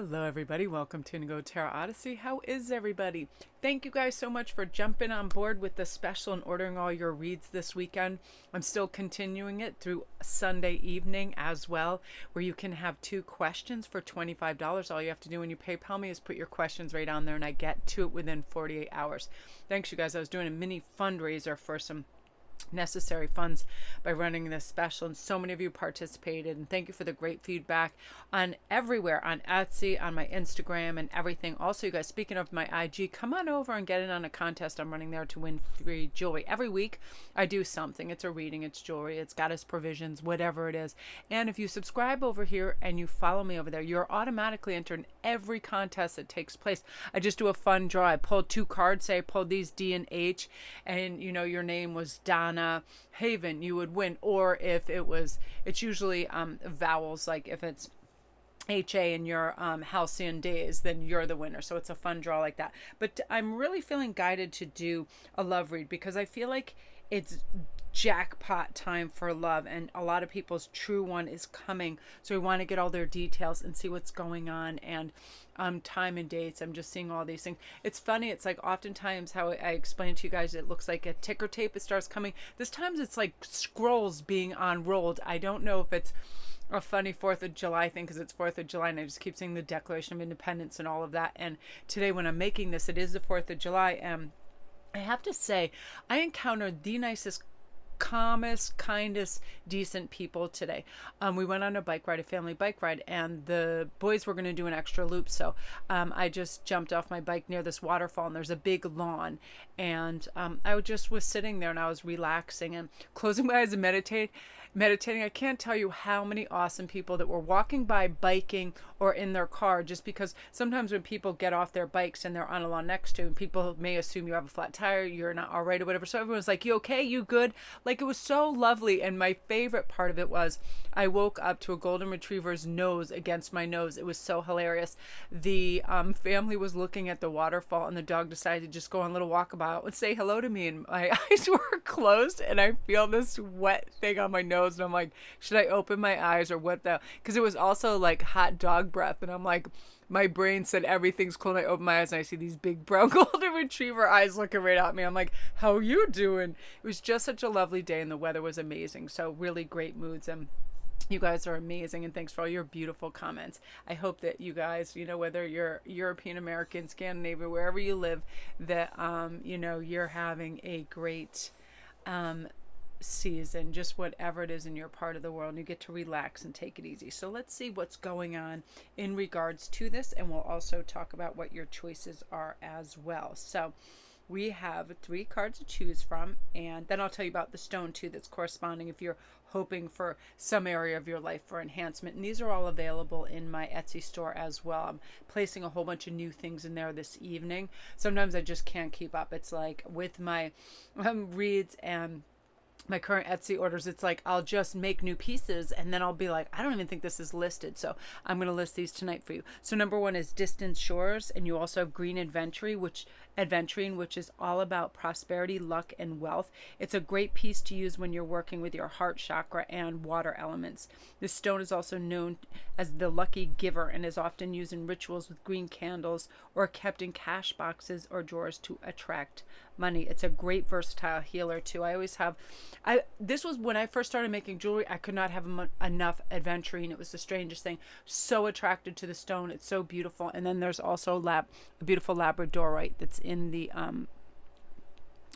Hello everybody, welcome to Instantgo Tarot Odyssey. How is everybody? Thank you guys so much for jumping on board with the special and ordering all your reads this weekend. I'm still continuing it through Sunday evening as well, where you can have 2 questions for $25. All you have to do when you PayPal me is put your questions right on there and I get to it within 48 hours. Thanks you guys. I was doing a mini fundraiser for some necessary funds by running this special, and so many of you participated, and thank you for the great feedback on everywhere, on Etsy, on my Instagram and everything. Also, you guys, speaking of my IG, come on over and get in on a contest I'm running there to win free jewelry. Every week I do something. It's a reading, it's jewelry, it's goddess provisions, whatever it is. And if you subscribe over here and you follow me over there, you're automatically entered in every contest that takes place. I just do a fun draw. I pulled 2 cards, say I pulled these D and H, and you know your name was Donna Haven, you would win. Or if it was, it's usually vowels, like if it's HA in your halcyon days, then you're the winner. So it's a fun draw like that. But I'm really feeling guided to do a love read because I feel like it's jackpot time for love, and a lot of people's true one is coming, so we want to get all their details and see what's going on, and time and dates. I'm just seeing all these things. It's funny, it's like oftentimes how I explain to you guys, it looks like a ticker tape, it starts coming. This times it's like scrolls being unrolled. I don't know if it's a funny 4th of July thing because it's 4th of July and I just keep seeing the Declaration of Independence and all of that, and today when I'm making this, it is the 4th of July, and I have to say I encountered the nicest, calmest, kindest, decent people today. We went on a bike ride, a family bike ride, and the boys were going to do an extra loop, so I just jumped off my bike near this waterfall, and there's a big lawn, and I just was sitting there and I was relaxing and closing my eyes and meditating. I can't tell you how many awesome people that were walking by, biking, or in their car, just because sometimes when people get off their bikes and they're on a lawn next to, and people may assume you have a flat tire, you're not all right or whatever, so everyone's like, you okay, you good? Like, it was so lovely. And my favorite part of it was I woke up to a golden retriever's nose against my nose. It was so hilarious. The family was looking at the waterfall, and the dog decided to just go on a little walkabout and say hello to me, and my eyes were closed and I feel this wet thing on my nose, and I'm like, should I open my eyes or what the, because it was also like hot dog breath, and I'm like, my brain said everything's cool, and I open my eyes and I see these big brown golden retriever eyes looking right at me. I'm like, how are you doing? It was just such a lovely day and the weather was amazing, so really great moods, and you guys are amazing, and thanks for all your beautiful comments. I hope that you guys, you know, whether you're European American, Scandinavian, wherever you live, that you know, you're having a great season, just whatever it is in your part of the world, and you get to relax and take it easy. So let's see what's going on in regards to this, and we'll also talk about what your choices are as well. So we have 3 cards to choose from, and then I'll tell you about the stone too that's corresponding if you're hoping for some area of your life for enhancement, and these are all available in my Etsy store as well. I'm placing a whole bunch of new things in there this evening. Sometimes I just can't keep up. It's like with my reads and my current Etsy orders, it's like I'll just make new pieces and then I'll be like, I don't even think this is listed, so I'm going to list these tonight for you. So number 1 is Distant Shores, and you also have Green Adventuring, which is all about prosperity, luck, and wealth. It's a great piece to use when you're working with your heart chakra and water elements. This stone is also known as the lucky giver and is often used in rituals with green candles or kept in cash boxes or drawers to attract money. It's a great versatile healer too. This was when I first started making jewelry, I could not have enough aventurine. It was the strangest thing. So attracted to the stone. It's so beautiful. And then there's also a beautiful labradorite that's in the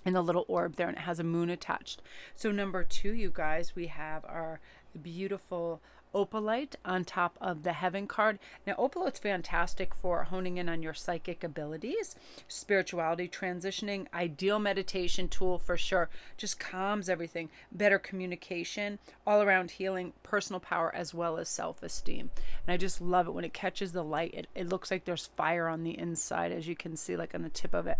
little orb there, and it has a moon attached. So number 2, you guys, we have our beautiful opalite on top of the heaven card. Now opalite's fantastic for honing in on your psychic abilities, spirituality, transitioning, ideal meditation tool for sure, just calms everything, better communication, all around healing, personal power, as well as self-esteem. And I just love it when it catches the light. It looks like there's fire on the inside, as you can see, like on the tip of it.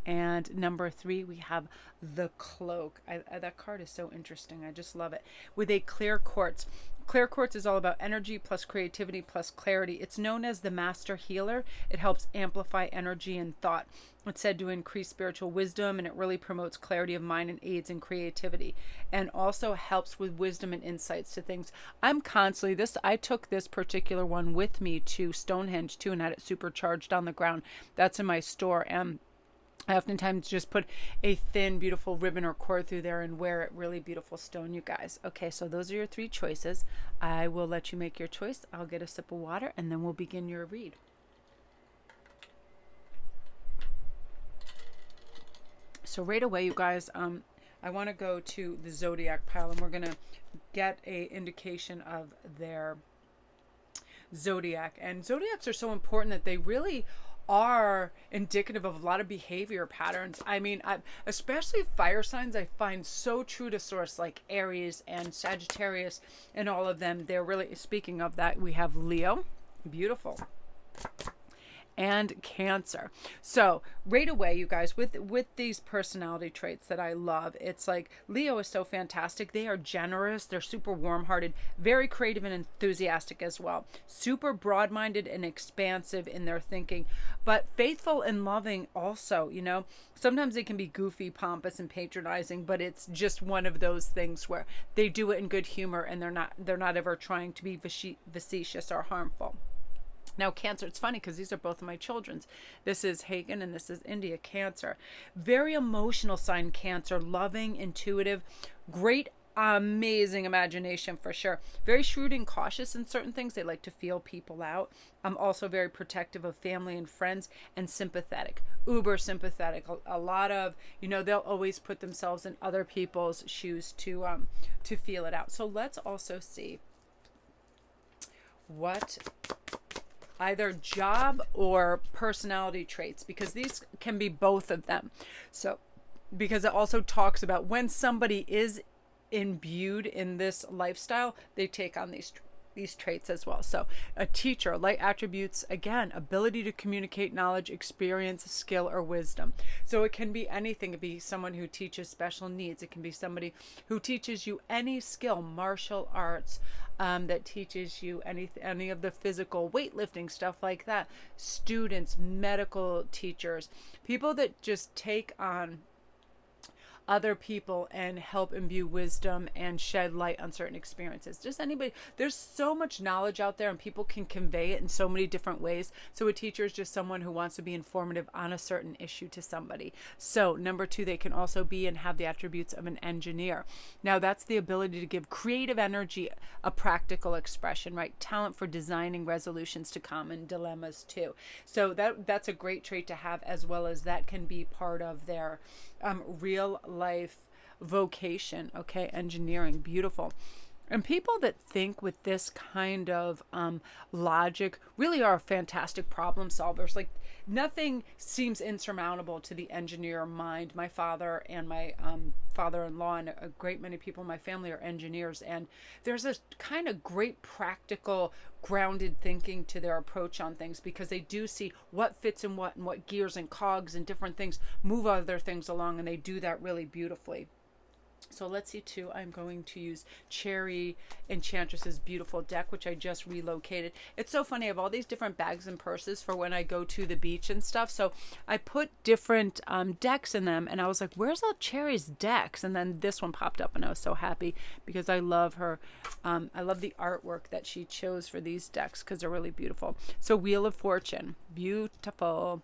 And number 3, we have the cloak. That card is so interesting. I just love it. With a clear quartz. Clear quartz is all about energy plus creativity plus clarity. It's known as the master healer. It helps amplify energy and thought. It's said to increase spiritual wisdom, and it really promotes clarity of mind and aids in creativity, and also helps with wisdom and insights to things. I took this particular one with me to Stonehenge too and had it supercharged on the ground. That's in my store, and I oftentimes just put a thin, beautiful ribbon or cord through there and wear it. Really beautiful stone, you guys. Okay, so those are your 3 choices. I will let you make your choice. I'll get a sip of water and then we'll begin your read. So right away, you guys, I want to go to the zodiac pile, and we're going to get a indication of their zodiac. And zodiacs are so important that they really are indicative of a lot of behavior patterns. I mean, especially fire signs, I find so true to source, like Aries and Sagittarius and all of them. They're really, speaking of that, we have Leo, beautiful, and Cancer. So right away, you guys, with these personality traits that I love, it's like Leo is so fantastic. They are generous, they're super warm-hearted, very creative and enthusiastic as well, super broad-minded and expansive in their thinking, but faithful and loving also. You know, sometimes they can be goofy, pompous, and patronizing, but it's just one of those things where they do it in good humor, and they're not ever trying to be facetious or harmful. Now, Cancer, it's funny because these are both of my children's. This is Hagen and this is India. Cancer. Very emotional sign, Cancer. Loving, intuitive, great, amazing imagination for sure. Very shrewd and cautious in certain things. They like to feel people out. Also very protective of family and friends, and sympathetic. Uber sympathetic. A lot of, you know, they'll always put themselves in other people's shoes to feel it out. So let's also see what either job or personality traits, because these can be both of them. So because it also talks about when somebody is imbued in this lifestyle, they take on these traits as well. So a teacher, light attributes, again, ability to communicate knowledge, experience, skill, or wisdom. So it can be anything. It can be someone who teaches special needs. It can be somebody who teaches you any skill, martial arts, that teaches you any of the physical weightlifting stuff like that. Students, medical teachers, people that just take on other people and help imbue wisdom and shed light on certain experiences. Just anybody. There's so much knowledge out there and people can convey it in so many different ways. So a teacher is just someone who wants to be informative on a certain issue to somebody. So number 2, they can also be and have the attributes of an engineer. Now that's the ability to give creative energy a practical expression, right? Talent for designing resolutions to common dilemmas too. So that's a great trait to have, as well as that can be part of their real life vocation. Okay, engineering, beautiful. And people that think with this kind of logic really are fantastic problem solvers. Like nothing seems insurmountable to the engineer mind. My father and my father-in-law and a great many people in my family are engineers, and there's this kind of great practical grounded thinking to their approach on things, because they do see what fits in what, and what gears and cogs and different things move other things along, and they do that really beautifully. So let's see too, I'm going to use Cherry Enchantress's beautiful deck, which I just relocated. It's so funny, I have all these different bags and purses for when I go to the beach and stuff. So I put different decks in them, and I was like, where's all Cherry's decks? And then this one popped up, and I was so happy because I love her. I love the artwork that she chose for these decks because they're really beautiful. So Wheel of Fortune, beautiful.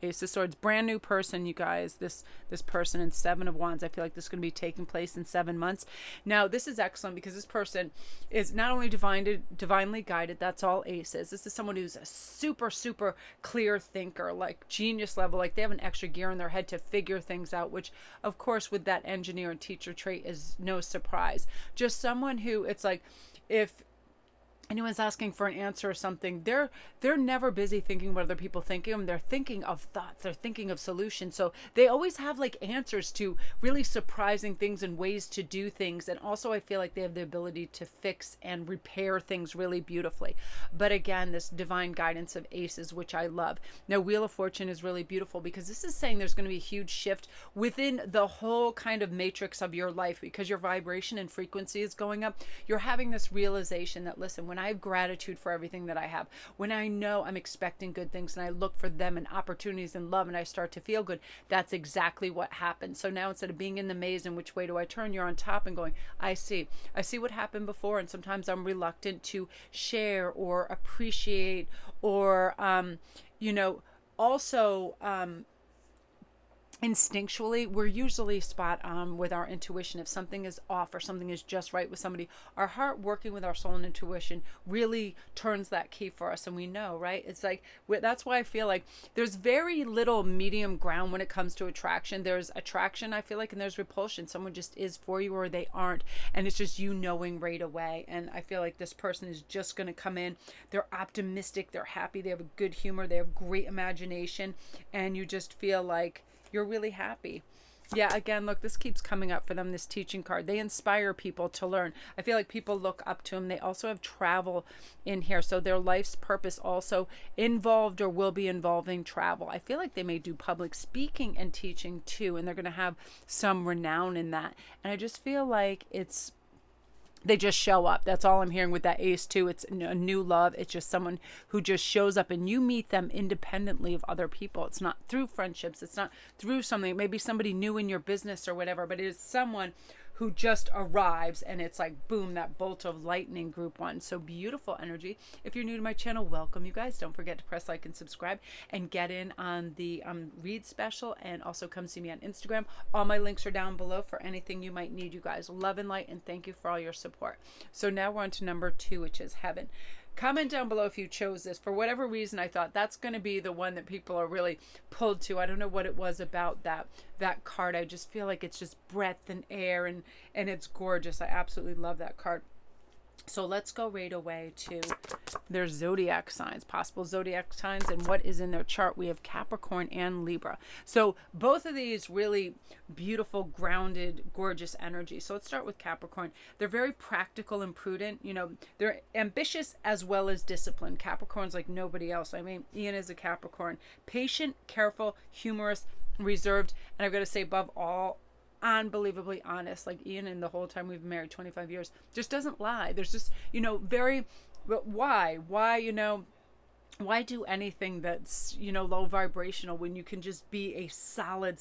Ace of Swords, brand new person, you guys. This person in 7 of Wands. I feel like this is going to be taking place in 7 months. Now, this is excellent because this person is not only divinely guided. That's all aces. This is someone who's a super, super clear thinker, like genius level. Like they have an extra gear in their head to figure things out, which, of course, with that engineer and teacher trait is no surprise. Just someone who, it's like, if anyone's asking for an answer or something, they're never busy thinking what other people think of them. They're thinking of thoughts, they're thinking of solutions. So they always have like answers to really surprising things and ways to do things. And also I feel like they have the ability to fix and repair things really beautifully. But again, this divine guidance of aces, which I love. Now Wheel of Fortune is really beautiful because this is saying there's going to be a huge shift within the whole kind of matrix of your life, because your vibration and frequency is going up. You're having this realization that, listen, when I have gratitude for everything that I have, when I know I'm expecting good things and I look for them and opportunities and love and I start to feel good, that's exactly what happens. So now instead of being in the maze and which way do I turn, you're on top and going, I see what happened before. And sometimes I'm reluctant to share or appreciate or, also, instinctually, we're usually spot on with our intuition. If something is off or something is just right with somebody, our heart working with our soul and intuition really turns that key for us, and we know, right? It's like, that's why I feel like there's very little medium ground when it comes to attraction. There's attraction, I feel like, and there's repulsion. Someone just is for you or they aren't, and it's just you knowing right away. And I feel like this person is just going to come in. They're optimistic, they're happy, they have a good humor, they have great imagination, and you just feel like you're really happy. Yeah, again, look, this keeps coming up for them, this teaching card. They inspire people to learn. I feel like people look up to them. They also have travel in here. So their life's purpose also involved or will be involving travel. I feel like they may do public speaking and teaching too, and they're going to have some renown in that. And I just feel like they just show up. That's all I'm hearing with that ace too. It's a new love. It's just someone who just shows up and you meet them independently of other people. It's not through friendships. It's not through something, maybe somebody new in your business or whatever, but it is someone who just arrives and it's like, boom, that bolt of lightning, group one. So beautiful energy. If you're new to my channel, welcome you guys. Don't forget to press like and subscribe and get in on the read special, and also come see me on Instagram. All my links are down below for anything you might need, you guys. Love and light, and thank you for all your support. So now we're on to number 2, which is heaven. Comment down below if you chose this. For whatever reason, I thought that's going to be the one that people are really pulled to. I don't know what it was about that card. I just feel like it's just breath and air, and it's gorgeous. I absolutely love that card. So let's go right away to their zodiac signs, possible zodiac signs, and what is in their chart. We have Capricorn and Libra. So both of these really beautiful, grounded, gorgeous energy. So let's start with Capricorn. They're very practical and prudent. You know, they're ambitious as well as disciplined. Capricorn's like nobody else. I mean, Ian is a Capricorn. Patient, careful, humorous, reserved, and I've got to say, above all, unbelievably honest. Like Ian, and the whole time we've been married 25 years, just doesn't lie. There's just, very, but why, why do anything that's, low vibrational when you can just be a solid,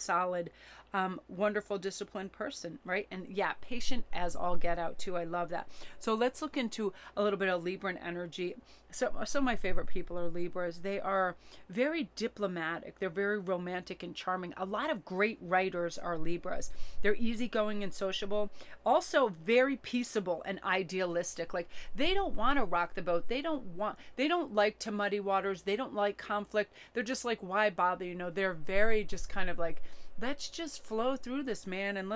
wonderful, disciplined person, right? And yeah, patient as all get out too. I love that. So let's look into a little bit of Libran energy. So some of my favorite people are Libras. They are very diplomatic. They're very romantic and charming. A lot of great writers are Libras. They're easygoing and sociable. Also very peaceable and idealistic. Like, they don't want to rock the boat. They don't like to muddy waters. They don't like conflict. They're just like, why bother? They're very just kind of like, let's just flow through this, man, and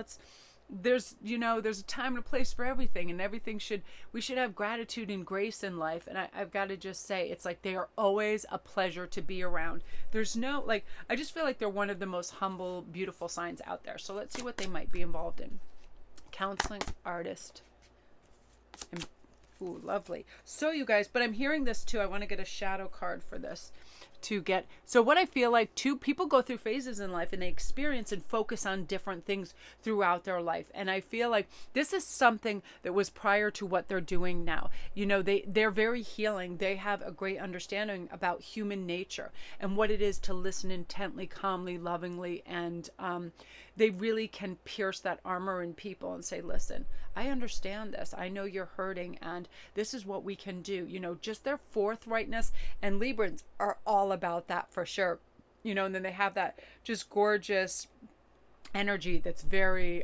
there's a time and a place for everything, and we should have gratitude and grace in life. And I've got to just say, it's like they are always a pleasure to be around. There's no, like, I just feel like they're one of the most humble, beautiful signs out there. So let's see what they might be involved in. Counseling, artist, and ooh, lovely. So you guys, but I'm hearing this too. I want to get a shadow card for this to get. So what I feel like too, people go through phases in life and they experience and focus on different things throughout their life. And I feel like this is something that was prior to what they're doing now. They're very healing. They have a great understanding about human nature and what it is to listen intently, calmly, lovingly, and they really can pierce that armor in people and say, listen, I understand this. I know you're hurting, and this is what we can do. Just their forthrightness, and Librans are all about that for sure. And then they have that just gorgeous energy that's very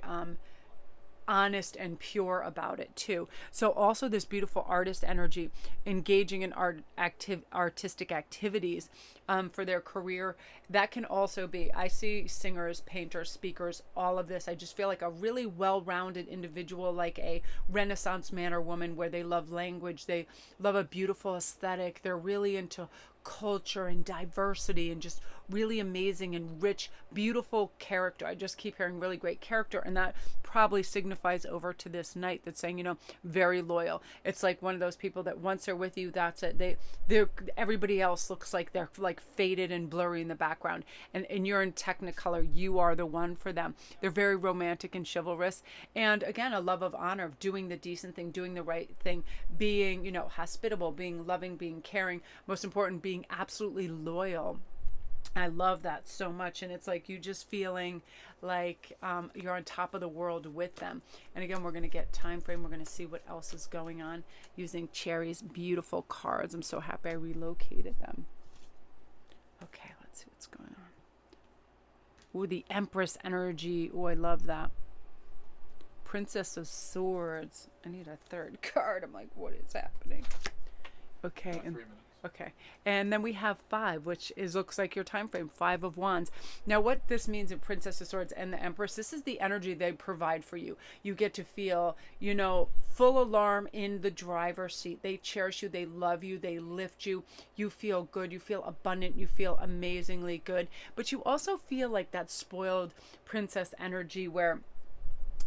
honest and pure about it too. So also this beautiful artist energy, engaging in artistic activities for their career. That can also be, I see singers, painters, speakers, all of this. I just feel like a really well-rounded individual, like a Renaissance man or woman, where they love language, they love a beautiful aesthetic, they're really into culture and diversity and just really amazing and rich, beautiful character. I just keep hearing really great character, and that probably signifies over to this knight that's saying, you know, very loyal. It's like one of those people that once they're with you, that's it. They're everybody else looks like they're like faded and blurry in the background, and you're in Technicolor. You are the one for them. They're very romantic and chivalrous, and again, a love of honor, of doing the decent thing, doing the right thing, being, you know, hospitable, being loving, being caring, most important, being absolutely loyal. I love that so much, and it's like you just feeling like you're on top of the world with them. And again, we're going to get time frame. We're going to see what else is going on using Cherry's beautiful cards. I'm so happy I relocated them. Okay, let's see what's going on. Ooh, the Empress energy. Oh, I love that. Princess of Swords. I need a third card. I'm like, what is happening? Okay. And 3 minutes. Okay, and then we have 5, which is looks like your time frame, 5 of Wands. Now, what this means in Princess of Swords and the Empress, this is the energy they provide for you. You get to feel, you know, full alarm in the driver's seat. They cherish you, they love you, they lift you. You feel good, you feel abundant, you feel amazingly good. But you also feel like that spoiled princess energy where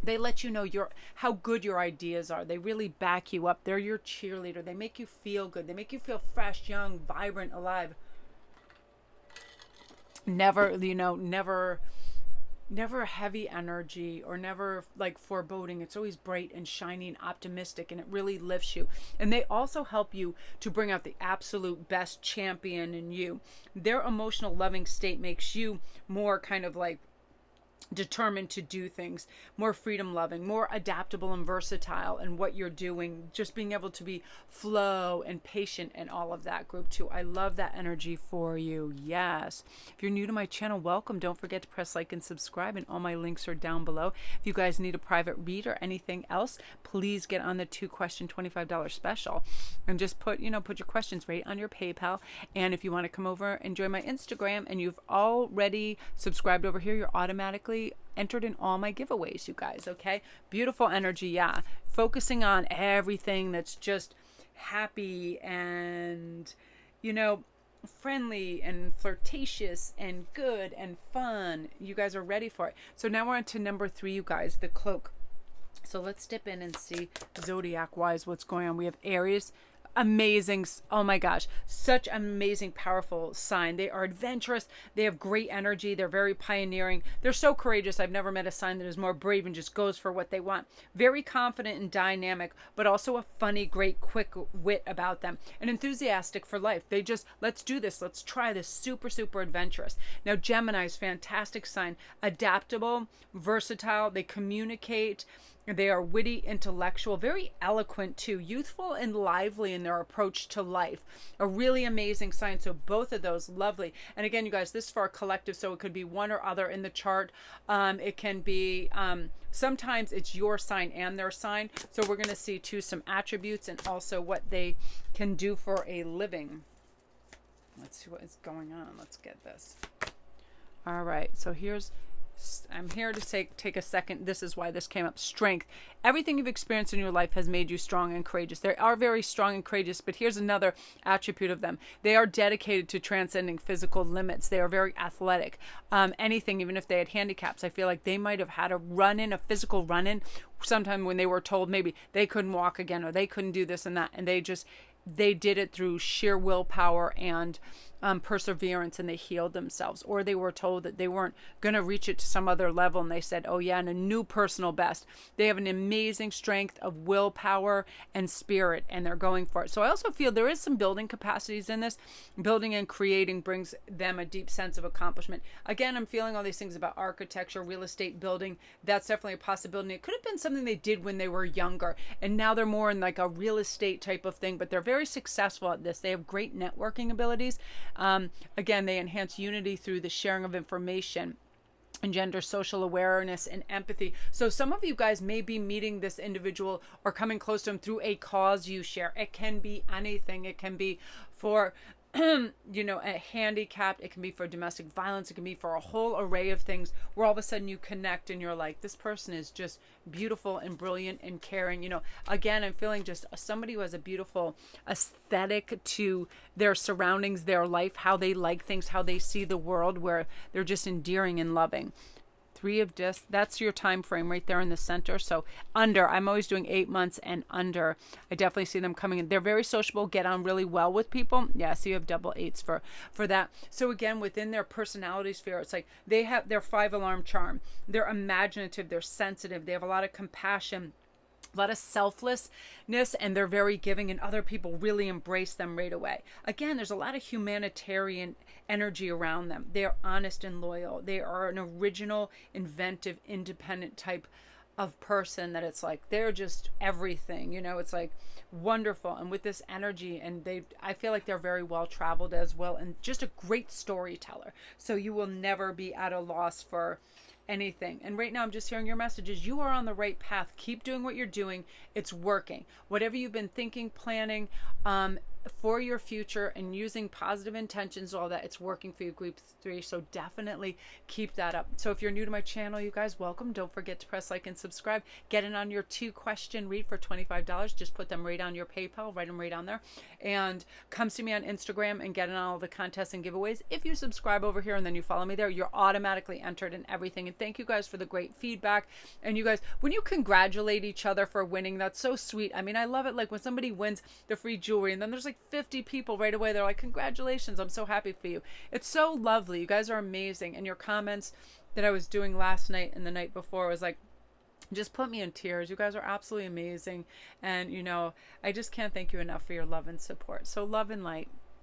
they let you know how good your ideas are. They really back you up. They're your cheerleader. They make you feel good. They make you feel fresh, young, vibrant, alive. Never, you know, never heavy energy or never like foreboding. It's always bright and shiny and optimistic, and it really lifts you. And they also help you to bring out the absolute best champion in you. Their emotional loving state makes you more kind of like determined to do things, more freedom loving, more adaptable and versatile in what you're doing, just being able to be flow and patient and all of that group too. I love that energy for you. Yes. If you're new to my channel, welcome. Don't forget to press like and subscribe, and all my links are down below. If you guys need a private read or anything else, please get on the 2-question $25 special and just put your questions right on your PayPal. And if you want to come over and join my Instagram and you've already subscribed over here, you're automatically entered in all my giveaways, you guys. Okay, beautiful energy. Yeah, focusing on everything that's just happy and, you know, friendly and flirtatious and good and fun. You guys are ready for it. So now we're on to number 3, you guys, the cloak. So let's dip in and see zodiac wise what's going on. We have Aries. Amazing. Oh my gosh, such an amazing, powerful sign. They are adventurous. They have great energy. They're very pioneering. They're so courageous. I've never met a sign that is more brave and just goes for what they want. Very confident and dynamic, but also a funny, great, quick wit about them, and enthusiastic for life. They just, let's do this. Let's try this. Super, super adventurous. Now, Gemini's fantastic sign. Adaptable, versatile. They communicate. They are witty, intellectual, very eloquent too, youthful and lively in their approach to life. A really amazing sign. So both of those, lovely. And again, you guys, this is for a collective, so it could be one or other in the chart. It can be, sometimes it's your sign and their sign. So we're going to see too some attributes and also what they can do for a living. Let's see what is going on. Let's get this. All right, so I'm here to take a second. This is why this came up. Strength. Everything you've experienced in your life has made you strong and courageous. They are very strong and courageous, but here's another attribute of them. They are dedicated to transcending physical limits. They are very athletic. Anything, even if they had handicaps, I feel like they might have had a physical run-in sometime when they were told maybe they couldn't walk again or they couldn't do this and that, and they did it through sheer willpower and perseverance, and they healed themselves. Or they were told that they weren't going to reach it to some other level, and they said, oh yeah, and a new personal best. They have an amazing strength of willpower and spirit, and they're going for it. So I also feel there is some building capacities in this. Building and creating brings them a deep sense of accomplishment. Again, I'm feeling all these things about architecture, real estate, building. That's definitely a possibility. It could have been something they did when they were younger, and now they're more in like a real estate type of thing, but they're very successful at this. They have great networking abilities. Again, they enhance unity through the sharing of information. engender social awareness and empathy. So some of you guys may be meeting this individual or coming close to him through a cause you share. It can be anything. It can be for you know, a handicapped, it can be for domestic violence, it can be for a whole array of things where all of a sudden you connect and you're like, this person is just beautiful and brilliant and caring. You know, again, I'm feeling just somebody who has a beautiful aesthetic to their surroundings, their life, how they like things, how they see the world, where they're just endearing and loving. Three of discs, that's your time frame right there in the center. So under, I'm always doing 8 months and under. I definitely see them coming in. They're very sociable, get on really well with people. Yeah, so you have double eights for that. So again, within their personality sphere, it's like they have their 5-alarm charm. They're imaginative, they're sensitive, they have a lot of compassion, a lot of selflessness, and they're very giving, and other people really embrace them right away. Again, there's a lot of humanitarian energy around them. They are honest and loyal. They are an original, inventive, independent type of person that it's like they're just everything, you know. It's like wonderful, and with this energy, and I feel like they're very well traveled as well, and just a great storyteller. So you will never be at a loss for anything. And right now I'm just hearing your messages. You are on the right path. Keep doing what you're doing. It's working. Whatever you've been thinking, planning for your future, and using positive intentions, all that, it's working for you, group 3. So definitely keep that up. So if you're new to my channel, you guys, welcome. Don't forget to press like and subscribe. Get in on your 2-question read for $25. Just put them right on your PayPal, write them right on there, and come see me on Instagram and get in on all the contests and giveaways. If you subscribe over here and then you follow me there, you're automatically entered in everything. And thank you guys for the great feedback. And you guys, when you congratulate each other for winning, that's so sweet. I mean, I love it. Like when somebody wins the free jewelry and then there's like 50 people right away, they're like, congratulations, I'm so happy for you. It's so lovely. You guys are amazing. And your comments that I was doing last night and the night before was like, just put me in tears. You guys are absolutely amazing. And you know, I just can't thank you enough for your love and support. So love and light.